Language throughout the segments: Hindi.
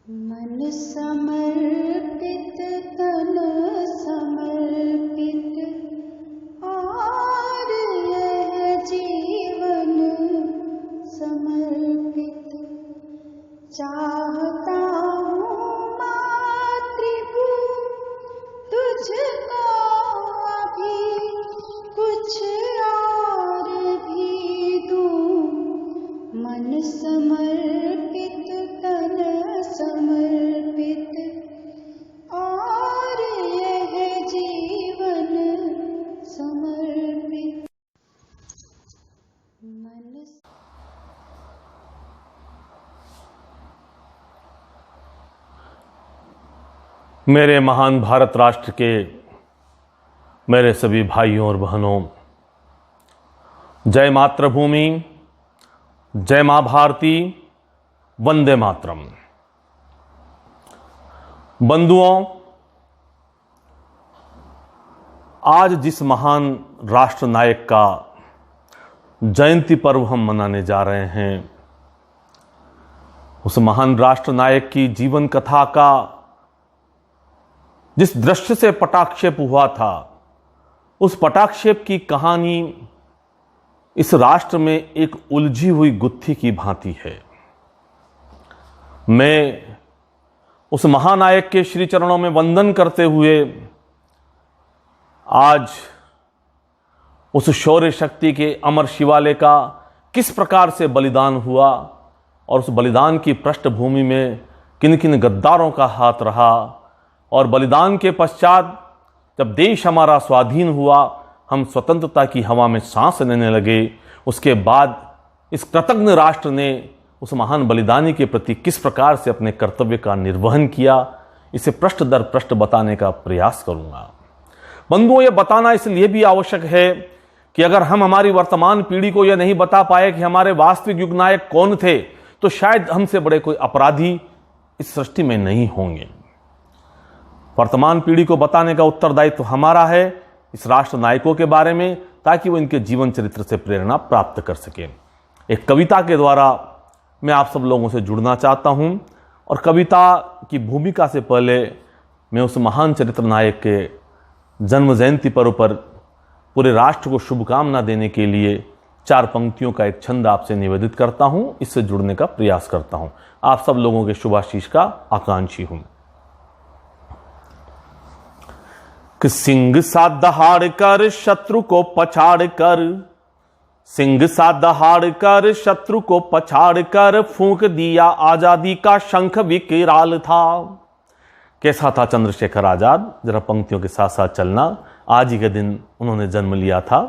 मन समर्पित तन समर्पित और यह जीवन समर्पित चाहता हूँ मातृभू तुझको अभी कुछ और भी दूँ मन समर्पित तन समर्पित और यह जीवन समर्पित मन। मेरे महान भारत राष्ट्र के मेरे सभी भाइयों और बहनों, जय मातृभूमि, जय मां भारती, वंदे मातरम। बंधुओं, आज जिस महान राष्ट्र नायक का जयंती पर्व हम मनाने जा रहे हैं, उस महान राष्ट्र नायक की जीवन कथा का जिस दृश्य से पटाक्षेप हुआ था, उस पटाक्षेप की कहानी इस राष्ट्र में एक उलझी हुई गुत्थी की भांति है। मैं उस महानायक के श्री चरणों में वंदन करते हुए आज उस शौर्य शक्ति के अमर शिवालय का किस प्रकार से बलिदान हुआ और उस बलिदान की पृष्ठभूमि में किन किन गद्दारों का हाथ रहा, और बलिदान के पश्चात जब देश हमारा स्वाधीन हुआ, हम स्वतंत्रता की हवा में सांस लेने लगे, उसके बाद इस कृतज्ञ राष्ट्र ने उस महान बलिदानी के प्रति किस प्रकार से अपने कर्तव्य का निर्वहन किया, इसे पृष्ठ दर पृष्ठ बताने का प्रयास करूंगा। बंधुओं, यह बताना इसलिए भी आवश्यक है कि अगर हम हमारी वर्तमान पीढ़ी को यह नहीं बता पाए कि हमारे वास्तविक युग नायक कौन थे, तो शायद हमसे बड़े कोई अपराधी इस सृष्टि में नहीं होंगे। वर्तमान पीढ़ी को बताने का उत्तरदायित्व तो हमारा है इस राष्ट्र नायकों के बारे में, ताकि वो इनके जीवन चरित्र से प्रेरणा प्राप्त कर सके। एक कविता के द्वारा मैं आप सब लोगों से जुड़ना चाहता हूं, और कविता की भूमिका से पहले मैं उस महान चरित्र नायक के जन्म जयंती पर्व पर पूरे राष्ट्र को शुभकामना देने के लिए 4 पंक्तियों का एक छंद आपसे निवेदित करता हूं, इससे जुड़ने का प्रयास करता हूं। आप सब लोगों के शुभाशीष का आकांक्षी हूं। कि सिंह सा दहाड़ कर शत्रु को पछाड़ कर, सिंह सा दहाड़ कर शत्रु को पछाड़ कर फूंक दिया आजादी का शंख विकराल था। कैसा था चंद्रशेखर आजाद? जरा पंक्तियों के साथ साथ चलना। आज ही के दिन उन्होंने जन्म लिया था।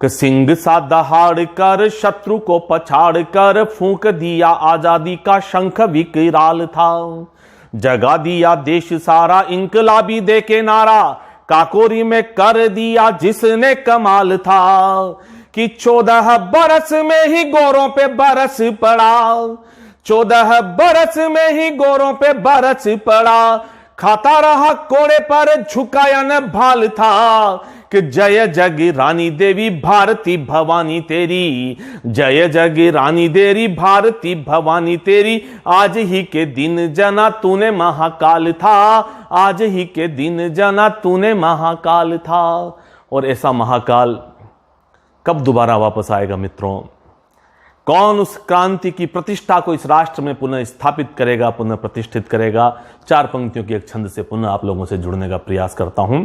कि सिंह सा दहाड़ कर शत्रु को पछाड़ कर फूंक दिया आजादी का शंख विकराल था। जगा दिया देश सारा इंकलाबी दे के नारा, काकोरी में कर दिया जिसने कमाल था। कि 14 बरस में ही गोरों पे बरस पड़ा, 14 बरस में ही गोरों पे बरस पड़ा। खाता रहा कोड़े पर झुकाया न भाल था। कि जय जग रानी देवी भारती भवानी तेरी, जय जग रानी देवी भारती भवानी तेरी। आज ही के दिन जना तूने महाकाल था, आज ही के दिन जना तूने महाकाल था। और ऐसा महाकाल कब दोबारा वापस आएगा मित्रों? कौन उस क्रांति की प्रतिष्ठा को इस राष्ट्र में पुनः स्थापित करेगा, पुनः प्रतिष्ठित करेगा? 4 पंक्तियों के एक छंद से पुनः आप लोगों से जुड़ने का प्रयास करता हूं।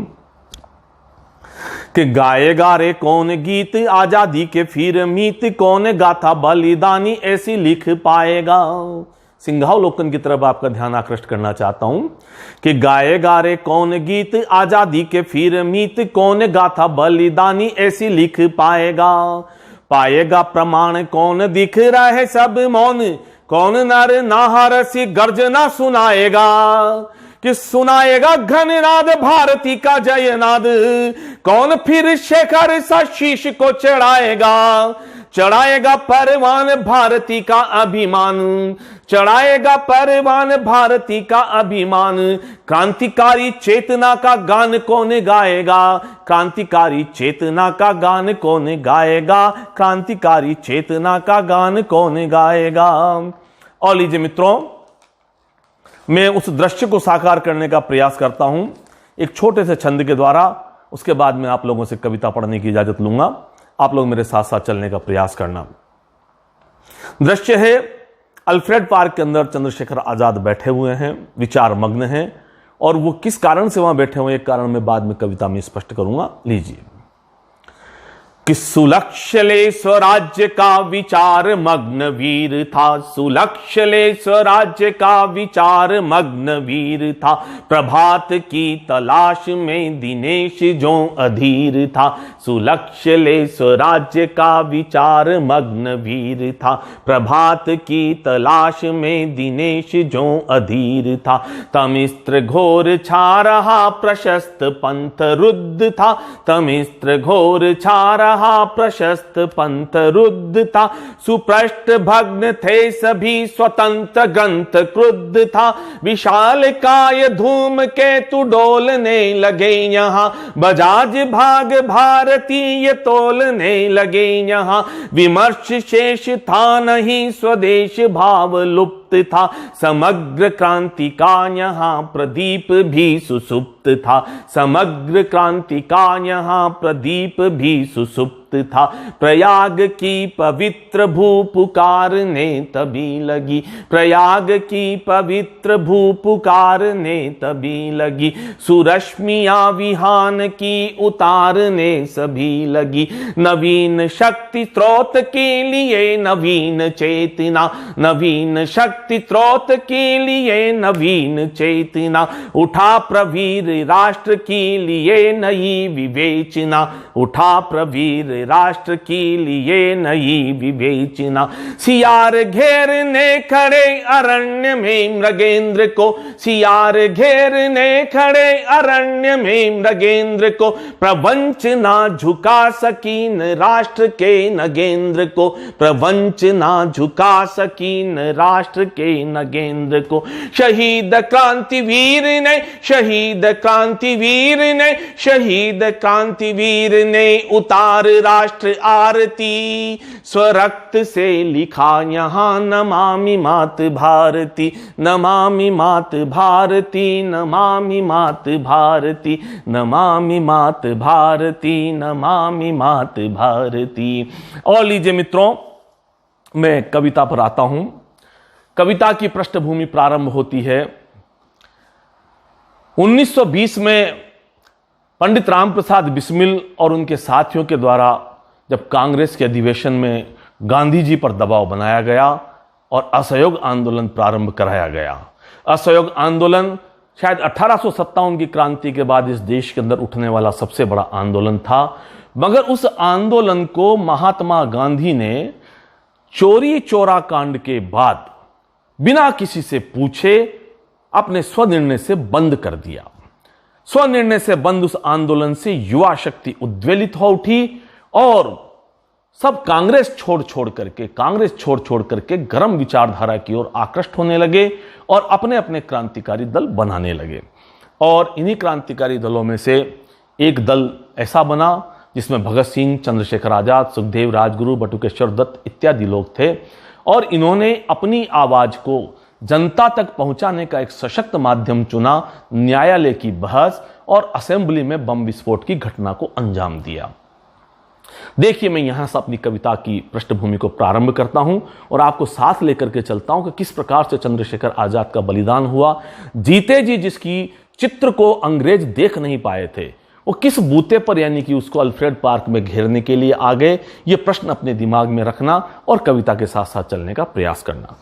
कि गाएगा रे कौन गीत आजादी के फिर मीत, कौन गाथा बलिदानी ऐसी लिख पाएगा। सिंहावलोकन की तरफ आपका ध्यान आकृष्ट करना चाहता हूं। कि गाएगा रे कौन गीत आजादी के फिर मीत, कौन गाथा बलिदानी ऐसी लिख पाएगा। पाएगा प्रमाण कौन दिख रहा है सब मौन, कौन नर नाहर सी गर्जना सुनाएगा। कि सुनाएगा घननाद भारती का जयनाद, कौन फिर शेखर सा शीश को चढ़ाएगा। चढ़ाएगा परवान भारती का अभिमान, चढ़ाएगा परवान भारती का अभिमान। क्रांतिकारी चेतना का गान कौन गाएगा, क्रांतिकारी चेतना का गान कौन गाएगा, क्रांतिकारी चेतना का गान कौन गाएगा। और लीजिए मित्रों, मैं उस दृश्य को साकार करने का प्रयास करता हूं एक छोटे से छंद के द्वारा। उसके बाद मैं आप लोगों से कविता पढ़ने की इजाजत लूंगा। आप लोग मेरे साथ साथ चलने का प्रयास करना। दृश्य है अल्फ्रेड पार्क के अंदर चंद्रशेखर आजाद बैठे हुए हैं, विचार मग्न हैं, और वो किस कारण से वहां बैठे हुए एक कारण मैं बाद में कविता में स्पष्ट करूंगा। लीजिए कि सुलक्ष्य ले स्वराज्य का विचार मग्न वीर था, सुलक्ष्य ले स्वराज्य का विचार मग्न वीर था, प्रभात की तलाश में दिनेश जो अधीर था, सुलक्ष्य ले स्वराज्य का विचार मग्न वीर था, प्रभात की तलाश में दिनेश जो अधीर था, तमिस्त्र घोर छा रहा प्रशस्त पंथ रुद्ध था, तमिस्त्र घोर छा रहा प्रशस्त पंथ रुद्ध था, सुपृष्ठ भग्न थे सभी स्वतंत्र ग्रंथ क्रुद्ध था, विशाल काय धूम केतु डोलने लगे यहां, बजाज भाग भारतीय तोलने लगे यहां, विमर्श शेष था नहीं स्वदेश भाव लुप्त था, समग्र क्रांति का यहां प्रदीप भी सुसुप्त था, समग्र क्रांति का यहां प्रदीप भी सुसुप्त था, प्रयाग की पवित्र भू पुकारने तभी लगी, प्रयाग की पवित्र भू पुकारने तभी लगी, सुरश्मियां विहान की उतारने सभी लगी, नवीन शक्ति स्रोत के लिए नवीन चेतना, नवीन शक्ति स्रोत के लिए नवीन चेतना, उठा प्रवीर राष्ट्र के लिए नई विवेचना, उठा प्रवीर राष्ट्र के लिए नई विवेचना, सियार घेरने खड़े अरण्य में मृगेंद्र को, सियार घेरने खड़े अरण्य में मृगेंद्र को, प्रवंच ना झुका सकीन राष्ट्र के नगेंद्र को, प्रवंच ना झुका सकीन राष्ट्र के नगेंद्र को, शहीद क्रांतिवीर ने, शहीद क्रांतिवीर ने, शहीद क्रांतिवीर ने उतार राष्ट्र आरती, स्वरक्त से लिखा यहां नमामि मात भारती, नमामि मात भारती, नमामि मात भारती, नमामि मात भारती, नमामि मात भारती। और लीजिए मित्रों, मैं कविता पर आता हूं। कविता की पृष्ठभूमि प्रारंभ होती है 1920 में पंडित रामप्रसाद बिस्मिल और उनके साथियों के द्वारा जब कांग्रेस के अधिवेशन में गांधी जी पर दबाव बनाया गया और असहयोग आंदोलन प्रारंभ कराया गया। असहयोग आंदोलन शायद 1857 की क्रांति के बाद इस देश के अंदर उठने वाला सबसे बड़ा आंदोलन था, मगर उस आंदोलन को महात्मा गांधी ने चोरी चोरा कांड के बाद बिना किसी से पूछे अपने स्वनिर्णय से बंद कर दिया। स्वनिर्णय से बंद उस आंदोलन से युवा शक्ति उद्वेलित हो उठी और सब कांग्रेस छोड़ छोड़ करके गरम विचारधारा की ओर आकृष्ट होने लगे और अपने अपने क्रांतिकारी दल बनाने लगे। और इन्हीं क्रांतिकारी दलों में से एक दल ऐसा बना जिसमें भगत सिंह, चंद्रशेखर आजाद, सुखदेव, राजगुरु, बटुकेश्वर दत्त इत्यादि लोग थे। और इन्होंने अपनी आवाज को जनता तक पहुंचाने का एक सशक्त माध्यम चुना, न्यायालय की बहस और असेंबली में बम विस्फोट की घटना को अंजाम दिया। देखिए, मैं यहां से अपनी कविता की पृष्ठभूमि को प्रारंभ करता हूं और आपको साथ लेकर के चलता हूं कि किस प्रकार से चंद्रशेखर आजाद का बलिदान हुआ। जीते जी जिसकी चित्र को अंग्रेज देख नहीं पाए थे, वो किस बूते पर यानी कि उसको अल्फ्रेड पार्क में घेरने के लिए आ गए, ये प्रश्न अपने दिमाग में रखना और कविता के साथ साथ चलने का प्रयास करना।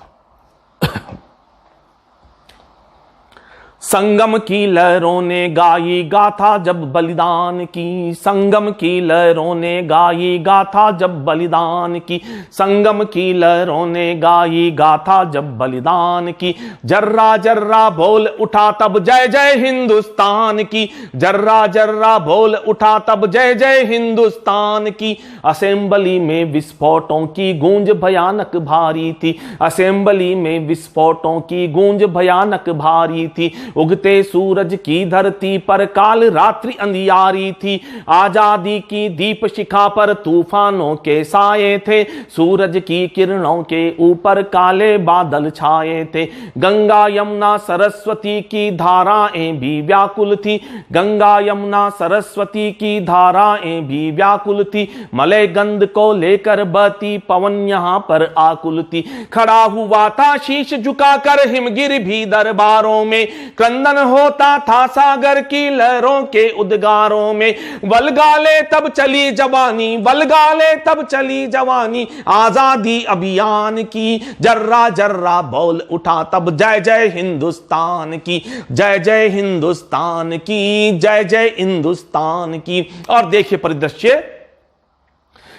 संगम की लहरों ने गाई गाथा जब बलिदान की, संगम की लहरों ने गाई गाथा जब बलिदान की, संगम की लहरों ने गाई गाथा जब बलिदान की, जर्रा जर्रा बोल उठा तब जय जय हिंदुस्तान की, जर्रा जर्रा बोल उठा तब जय जय हिंदुस्तान की। असेंबली में विस्फोटों की गूंज भयानक भारी थी, असेंबली में विस्फोटों की गूंज भयानक भारी थी, उगते सूरज की धरती पर काल रात्रि अंधियारी थी, आजादी की दीप शिखा पर तूफानों के साए थे, सूरज की किरणों के ऊपर काले बादल छाए थे। गंगा यमुना सरस्वती की धाराएं भी व्याकुल थी, गंगा यमुना सरस्वती की धाराएं भी व्याकुल थी, मलय गंध को लेकर बहती पवन यहां पर आकुल थी। खड़ा हुआ था शीश झुकाकर हिमगिर भी दरबारों में, क्रंदन होता था सागर की लहरों के उद्गारों में। वलगाले तब चली जवानी, वलगाले तब चली जवानी, आजादी अभियान की, जर्रा जर्रा बोल उठा तब जय जय हिंदुस्तान की, जय जय हिंदुस्तान की, जय जय हिंदुस्तान की। और देखिए परिदृश्य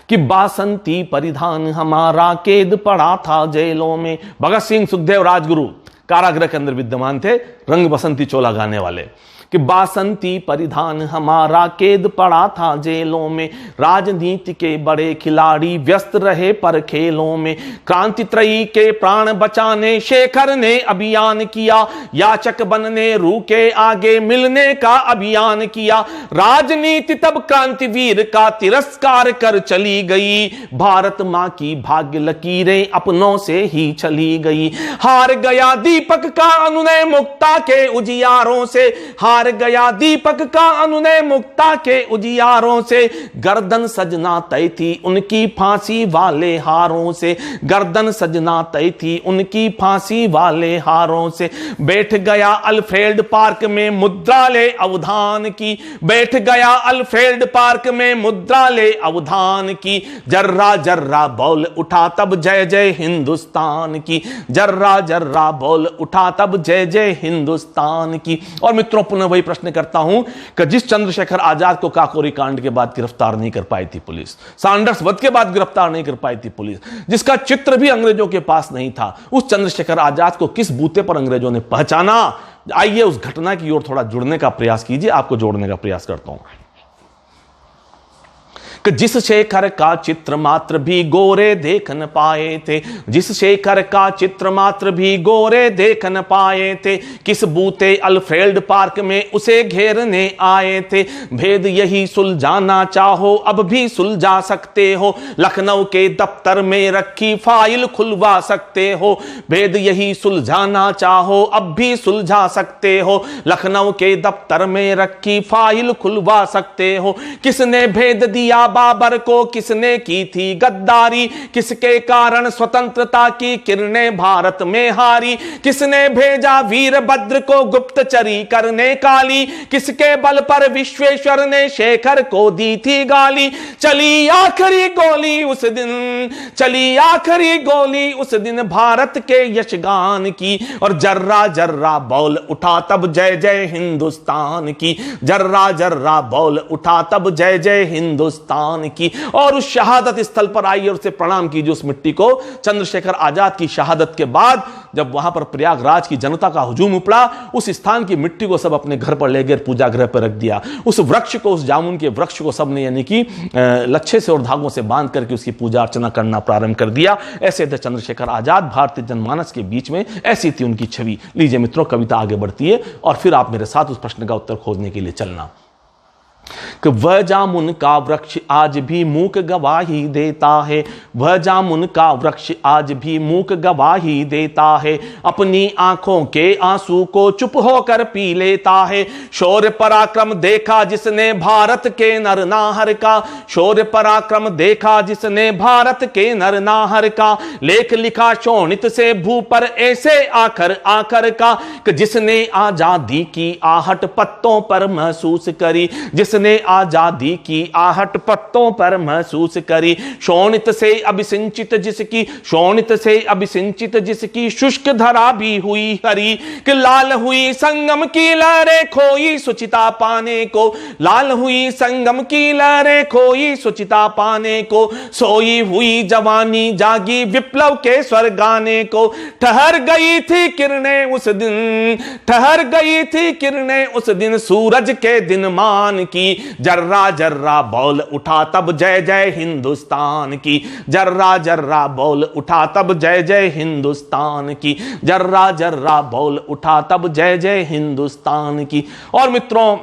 कि बासंती परिधान हमारा कैद पड़ा था जेलों में। भगत सिंह, सुखदेव, राजगुरु कारागृह के अंदर विद्यमान थे, रंग बसंती चोला गाने वाले। कि बासंती परिधान हमारा कैद पड़ा था जेलों में, राजनीति के बड़े खिलाड़ी व्यस्त रहे पर खेलों में, क्रांतित्रयी के प्राण बचाने शेखर ने अभियान किया, याचक बनने रूके आगे मिलने का अभियान किया। राजनीति तब क्रांतिवीर का तिरस्कार कर चली गई, भारत मां की भाग्य लकीरें अपनों से ही चली गई। हार गया दीपक का अनुनय मुक्ता के उजियारों से, हार गया दीपक का अनुनय मुक्ता के उजियारों से, गर्दन सजना तय थी उनकी फांसी वाले हारों से, गर्दन सजना तय थी उनकी फांसी वाले हारों से। बैठ गया अल्फ्रेड पार्क में मुद्रा ले अवधान की, बैठ गया अल्फ्रेड पार्क में मुद्रा ले अवधान की, जर्रा जर्रा बोल उठा तब जय जय हिंदुस्तान की, जर्रा जर्रा बोल उठा तब जय जय हिंदुस्तान की। और मित्रों पुनः वही प्रश्न करता हूं कि जिस चंद्रशेखर आजाद को काकोरी कांड के बाद गिरफ्तार नहीं कर पाई थी पुलिस, सैंडर्स वध के बाद गिरफ्तार नहीं कर पाई थी पुलिस, जिसका चित्र भी अंग्रेजों के पास नहीं था, उस चंद्रशेखर आजाद को किस बूते पर अंग्रेजों ने पहचाना? आइए उस घटना की ओर थोड़ा जुड़ने का प्रयास कीजिए, आपको जोड़ने का प्रयास करता हूं कि जिस शेखर का चित्र मात्र भी गोरे देख न पाए थे, जिस शेखर का चित्र मात्र भी गोरे देख न पाए थे, किस बूते अल्फ्रेड पार्क में उसे घेरने आए थे। भेद यही सुलझाना चाहो अब भी सुलझा सकते हो, लखनऊ के दफ्तर में रखी फाइल खुलवा सकते हो। भेद यही सुलझाना चाहो अब भी सुलझा सकते हो, लखनऊ के दफ्तर में रखी फाइल खुलवा सकते हो। किसने भेद दिया बाबर को, किसने की थी गद्दारी, किसके कारण स्वतंत्रता की किरणें भारत में हारी, किसने भेजा वीरभद्र को गुप्तचरी करने काली, किसके बल पर विश्वेश्वर ने शेखर को दी थी गाली। चली आखिरी गोली उस दिन, चली आखिरी गोली उस दिन भारत के यशगान की, और जर्रा जर्रा बोल उठा तब जय जय हिंदुस्तान की, जर्रा जर्रा बोल उठा तब जय जय हिंदुस्तान की। और उस शहादत स्थल पर आइए और उसे प्रणाम कीजिए उस मिट्टी को। चंद्रशेखर आजाद की शहादत के बाद जब वहां पर प्रयागराज की जनता का हुजूम उपड़ा, उस स्थान की मिट्टी को सब अपने घर पर ले गए, पूजा गृह पर रख दिया। उस वृक्ष को, उस जामुन के वृक्ष को सबने यानी कि लच्छे से और धागों से बांध करके उसकी पूजा अर्चना करना प्रारंभ कर दिया। ऐसे थे चंद्रशेखर आजाद, भारतीय जनमानस के बीच में ऐसी थी उनकी छवि। लीजिए मित्रों, कविता आगे बढ़ती है और फिर आप मेरे साथ उस प्रश्न का उत्तर खोजने के लिए चलना। कि वह जामुन का वृक्ष आज भी मूक गवाही देता है, वह जामुन का वृक्ष आज भी मूक गवाही देता है, अपनी आंखों के आंसू को चुप होकर पी लेता है। शौर्य पराक्रम देखा जिसने भारत के नर नाहर का, शौर्य पराक्रम देखा जिसने भारत के नर नाहर का, लेख लिखा शोणित से भू पर ऐसे आखर आखर का, कि जिसने आजादी की आहट पत्तों पर महसूस करी, जिसने आजादी की आहट पत्तों पर महसूस करी। शोणित से अभिसिंचित जिसकी, शोणित से अभिसिंचित जिसकी शुष्क धरा भी हुई हरी, कि लाल हुई संगम की लहरें खोई सुचिता पाने को, लाल हुई संगम की लहरें खोई सुचिता पाने को, सोई हुई जवानी जागी विप्लव के स्वर गाने को। ठहर गई थी किरणें उस दिन, ठहर गई थी किरणें उस दिन सूरज के दिन मान की, की, जर्रा जर्रा बोल उठा तब जय जय हिंदुस्तान की, जर्रा जर्रा बोल उठा तब जय जय हिंदुस्तान की, जर्रा जर्रा बोल उठा तब जय जय हिंदुस्तान की। और मित्रों,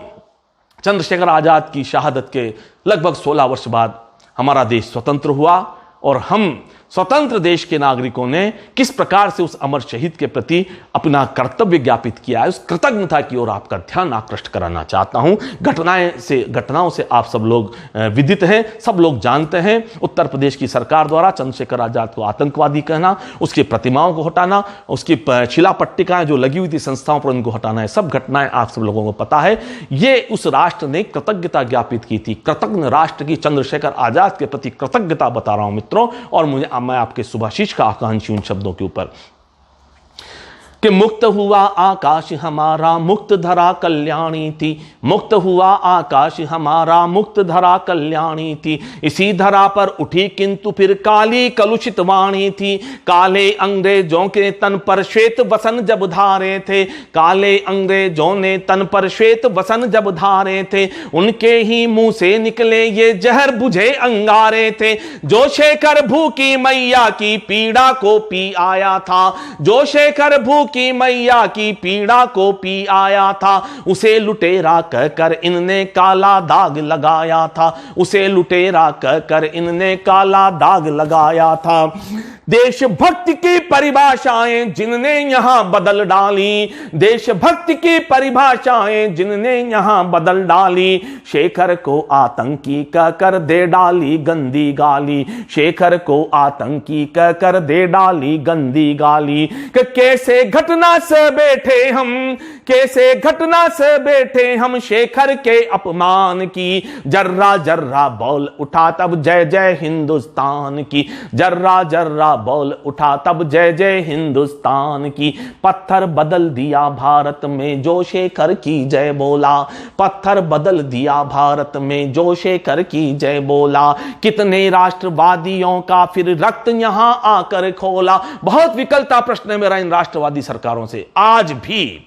चंद्रशेखर आजाद की शहादत के लगभग 16 वर्ष बाद हमारा देश स्वतंत्र हुआ और हम स्वतंत्र देश के नागरिकों ने किस प्रकार से उस अमर शहीद के प्रति अपना कर्तव्य ज्ञापित किया है, उस कृतज्ञता की ओर आपका ध्यान आकृष्ट कराना चाहता हूं। घटनाओं से आप सब लोग विदित हैं, सब लोग जानते हैं। उत्तर प्रदेश की सरकार द्वारा चंद्रशेखर आजाद को आतंकवादी कहना, उसकी प्रतिमाओं को हटाना, उसकी शिला पट्टिकाएं जो लगी हुई थी संस्थाओं पर उनको हटाना है, सब घटनाएं आप सब लोगों को पता है। ये उस राष्ट्र ने कृतज्ञता ज्ञापित की थी। कृतज्ञ राष्ट्र की चंद्रशेखर आजाद के प्रति कृतज्ञता बता रहा हूं मित्रों। और मैं आपके शुभाशीष का आकांक्षी उन शब्दों के ऊपर कि मुक्त हुआ आकाश हमारा मुक्त धरा कल्याणी थी, मुक्त हुआ आकाश हमारा मुक्त धरा कल्याणी थी, इसी धरा पर उठी किंतु फिर काली कलुषित वाणी थी, काले अंग्रेजों के तन पर श्वेत वसन जब धारे थे, काले अंग्रेजों ने तन पर श्वेत वसन जब धारे थे, उनके ही मुंह से निकले ये जहर बुझे अंगारे थे, जो शेखर भूखी मैया की पीड़ा को पी आया था, जो शेखर की मैया की पीड़ा को पी आया था, उसे लुटेरा कहकर इनने काला दाग लगाया था, उसे लुटेरा कहकर इनने काला दाग लगाया था। देशभक्ति की परिभाषाएं जिनने यहां बदल डाली, देशभक्ति की परिभाषाएं जिनने यहां बदल डाली, शेखर को आतंकी कहकर दे डाली गंदी गाली, शेखर को आतंकी कहकर दे डाली गंदी गाली। कि कैसे घटना से बैठे हम, कैसे घटना से बैठे हम शेखर के अपमान की, जर्रा जर्रा बोल उठा तब जय जय हिंदुस्तान की, जर्रा जर्रा बोल उठा तब जय जय हिंदुस्तान की। पत्थर बदल दिया भारत में जो शेखर की जय बोला, पत्थर बदल दिया भारत में जो शेखर की जय बोला, कितने राष्ट्रवादियों का फिर रक्त यहां आकर खोला। बहुत विकलता प्रश्न है मेरा इन राष्ट्रवादी सरकारों से आज भी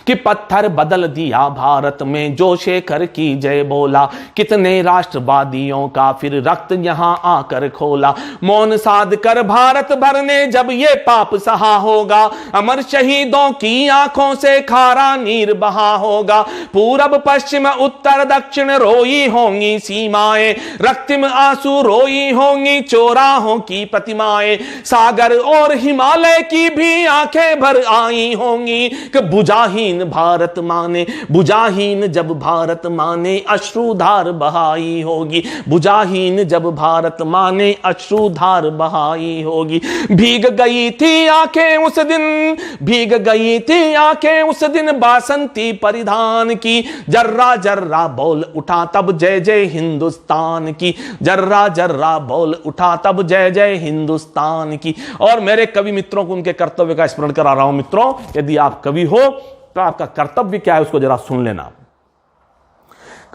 कि पत्थर बदल दिया भारत में जो शेखर की जय बोला, कितने राष्ट्रवादियों का फिर रक्त यहां आकर खोला। मौन साध कर भारत भर ने जब ये पाप सहा होगा, अमर शहीदों की आंखों से खारा नीर बहा होगा। पूरब पश्चिम उत्तर दक्षिण रोई होंगी सीमाएं, रक्तिम आंसू रोई होंगी चौराहों की प्रतिमाएं, सागर और हिमालय की भी आंखें भर आई होंगी कि बुझाहीन भारत माने, बुझाहीन जब भारत माने अश्रुधार बहाई होगी, बुझाहीन जब भारत माने अश्रुधार बहाई होगी। भीग गई थी आंखें उस दिन, भीग गई थी आंखें उस दिन बासंती परिधान की, जर्रा जर्रा बोल उठा तब जय जय हिंदुस्तान की, जर्रा जर्रा बोल उठा तब जय जय हिंदुस्तान की। और मेरे कवि मित्रों को उनके कर्तव्य का स्मरण करा रहा हूं मित्रों। यदि आप कवि हो तो आपका कर्तव्य क्या है उसको जरा सुन लेना।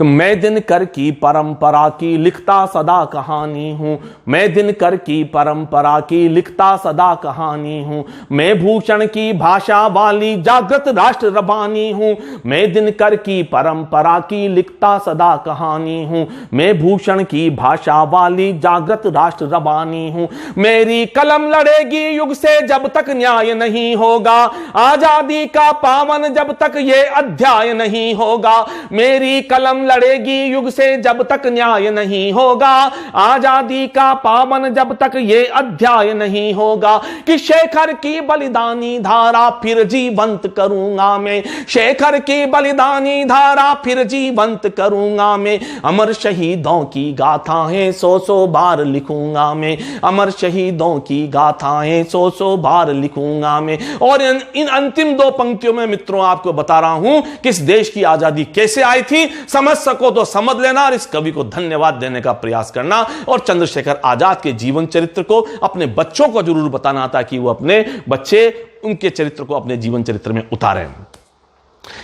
मैं दिनकर की परंपरा की लिखता सदा कहानी हूं, मैं दिनकर की परंपरा की लिखता सदा कहानी हूं, मैं भूषण की भाषा वाली जागृत राष्ट्र रबानी हूं, मैं दिनकर की परंपरा की लिखता सदा कहानी हूं, मैं भूषण की भाषा वाली जागृत राष्ट्र रबानी हूं। मेरी कलम लड़ेगी युग से जब तक न्याय नहीं होगा, आजादी का पावन जब तक ये अध्याय नहीं होगा। मेरी कलम लड़ेगी युग से जब तक न्याय नहीं होगा, आजादी का पावन जब तक ये अध्याय नहीं होगा। कि शेखर की बलिदानी धारा फिर जीवंत करूंगा मैं, शेखर की बलिदानी धारा फिर जीवंत करूंगा मैं। अमर शहीदों की गाथाएं सौ सौ बार लिखूंगा मैं, अमर शहीदों की गाथाएं सौ सौ बार लिखूंगा मैं। और इन अंतिम दो पंक्तियों में मित्रों आपको बता रहा हूं कि इस देश की आजादी कैसे आई थी। समझ सको तो समझ लेना और इस कवि को धन्यवाद देने का प्रयास करना। और चंद्रशेखर आजाद के जीवन चरित्र को अपने बच्चों को जरूर बताना ताकि वो अपने बच्चे उनके चरित्र को अपने जीवन चरित्र में उतारें।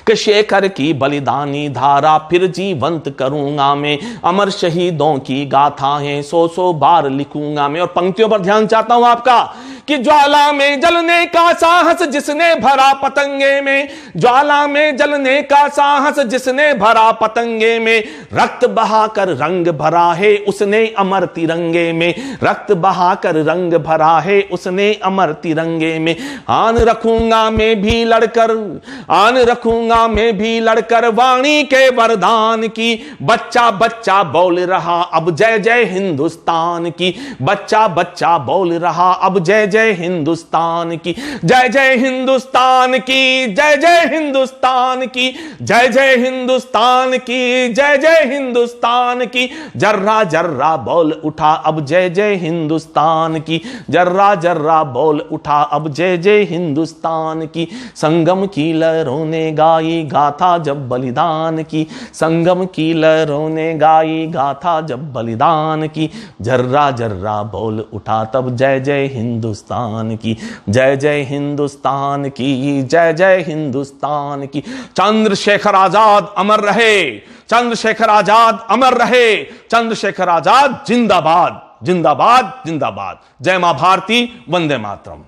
कि शेखर की बलिदानी धारा फिर जीवंत करूंगा मैं, अमर शहीदों की गाथाएं सौ सौ बार लिखूंगा मैं। और पंक्तियों पर ध्यान चाहता हूं आपका कि ज्वाला में जलने का साहस जिसने भरा पतंगे में, ज्वाला में जलने का साहस जिसने भरा पतंगे में, रक्त बहाकर रंग भरा है उसने अमर तिरंगे में, रक्त बहाकर रंग भरा है उसने अमर तिरंगे में। आन रखूंगा मैं भी लड़कर, आन रखूंगा मैं भी लड़कर वाणी के वरदान की, बच्चा बच्चा बोल रहा अब जय जय हिंदुस्तान की, बच्चा बच्चा बोल रहा अब जय जय हिंदुस्तान की, जय जय हिंदुस्तान की, जय जय हिंदुस्तान की, जय जय हिंदुस्तान की, जय जय हिंदुस्तान की। जर्रा जर्रा बोल उठा अब जय जय हिंदुस्तान की, जर्रा जर्रा बोल उठा अब जय जय हिंदुस्तान की। संगम की लहरों ने गाई गाथा जब बलिदान की, संगम की लहरों ने गाई गाथा जब बलिदान की, जर्रा जर्रा बोल उठा तब जय जय हिंदुस्तान की, जय जय हिंदुस्तान की, जय जय हिंदुस्तान की। चंद्रशेखर आजाद अमर रहे, चंद्रशेखर आजाद अमर रहे, चंद्रशेखर आजाद जिंदाबाद जिंदाबाद जिंदाबाद। जय मां भारती, वंदे मातरम।